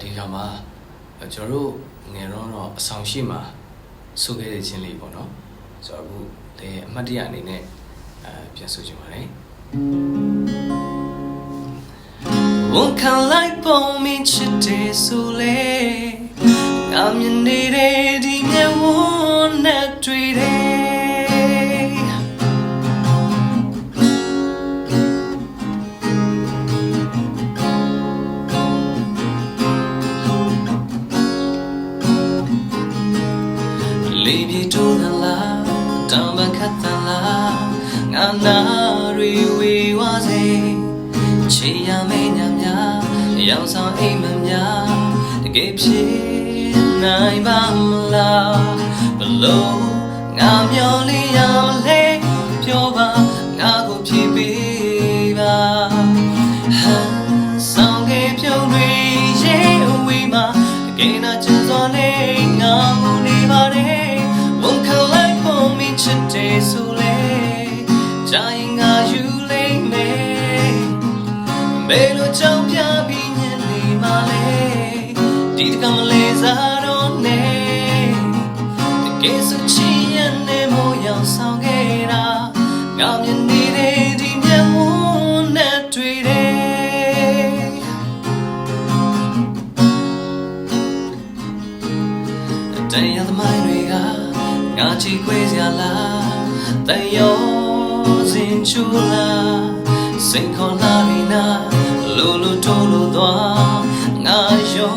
ဒီခါမှာကျွန်တော်တို့ငယ်တော့အဆောင်ရှိမှာဆိုခဲ့တဲ့ချင်းလေးပေါ့နော်ဆိုတော့အခုလေအမှတ်တရအနေနဲ့ပြန်ဆိုချင်ပါတယ်ဝန်ခံလိုက်ပုံမင်းချစ်တယ်ဆိုလေငါမြင်နေတဲ့ဒီမျက်ဝန်းနဲ့တွေ့တယ်လေးပြေတိုးသလားတောင်ပန်ခတ်သလားငါနာရီဝေဝါစေချေရမင်းညများရောင်ဆောင်အိမ်မများတကယ်ဖြစ်နိုင်ပါမလားဘလို့ငါမျောလေးရမလဲပြောပါငါကိုဖြေပေးပါဟန်ဆောင်ခဲ့ပြုံးတွေရဲအဝေးမှာတကယ်နာချင်စွာနဲ့ငါကိုနေပါတယ်ဝန်ခံလိုက်ပုံမင်းချစ်တယ်ဆိုလေကြိုင်ငါယူလိမ့်မယ်ဘယ်လိုကြောင့်ပြပြီးညနေမှလဲဒီတကမလေးစားတော့နဲ့တကယ်ဆိုချီရနေမို့ရောက်ဆောင်ခဲ့တာငါမြင်နေတဲ့ဒီမျက်ဝန်းနဲ့တွေ့တယ်တရားသမိုင်းတွေကငါချီခွေးစရာလားတန်ရောစင်ချူလားစိတ်ခေါ်လာပြီနာလူလူတိုးလို့သွားငါယုံ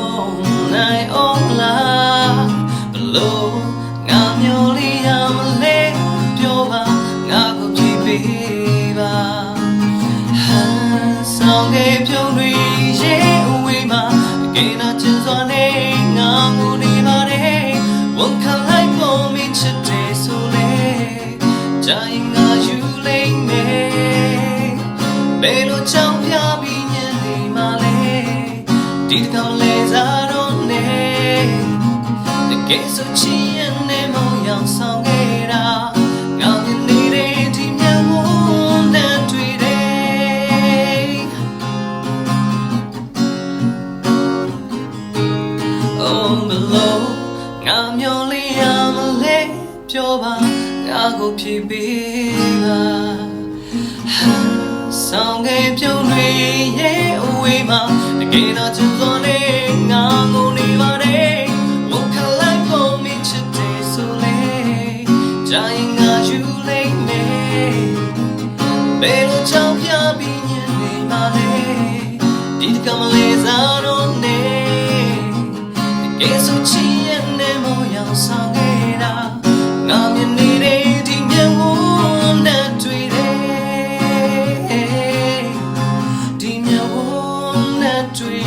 နိုင်အောင်လားဘလို့ငါမျိုးလေးရမလဲပြောပါငါကိုကြည့်ပေးပါဟန်ဆောင်ခဲ့ပြုံးတွေရဲအဝေးမှာတကယ်နာချင်စွာနဲ့ငါကိုနေပါတယ်ဝန်ခံလိုက်ပုံမင်းချစ်တယ်ဆိုလေကြိုင်ငါယူလိမ့်မယ်ဘယ်လိုကြောင့်ပြပြီးညနေမှလဲဒီတကမလေးစားတော့နဲ့တကယ်ဆိုချင်ရနေမောင်ရောက်ဆောင်ခဲ့တာငါမြင်နေတဲ့ဒီမျက်ဝန်းနဲ့တွေ့တယ်Oh belowငါမျောလေးရမလဲပြောပါငါကိုဖြေပေးပါဆောင်ခဲ့ပြုံးတွေရဲ့အဝေးမှာတကယ်တော့ချင်စွာနဲ့ငါကိုနေပါတယ်ဝန်ခံလိုက်ပုံမင်းချစ်တယ်ဆိုလေကြိုင်ငါယူလိမ့်မယ်ဘယ်လိုကြောင့်ပြပြီးညနေမှလဲဒီတကမလေးစားတော့နဲ့တကယ်ဆိုချင်ရနေမို့ရောက်ဆောင်ခဲ့တာငါမြင်နေတဲ့ဒီမျက်ဝန်းနဲ့တွေ့တယ်ဒီမျက်ဝန်းနဲ့တွေ့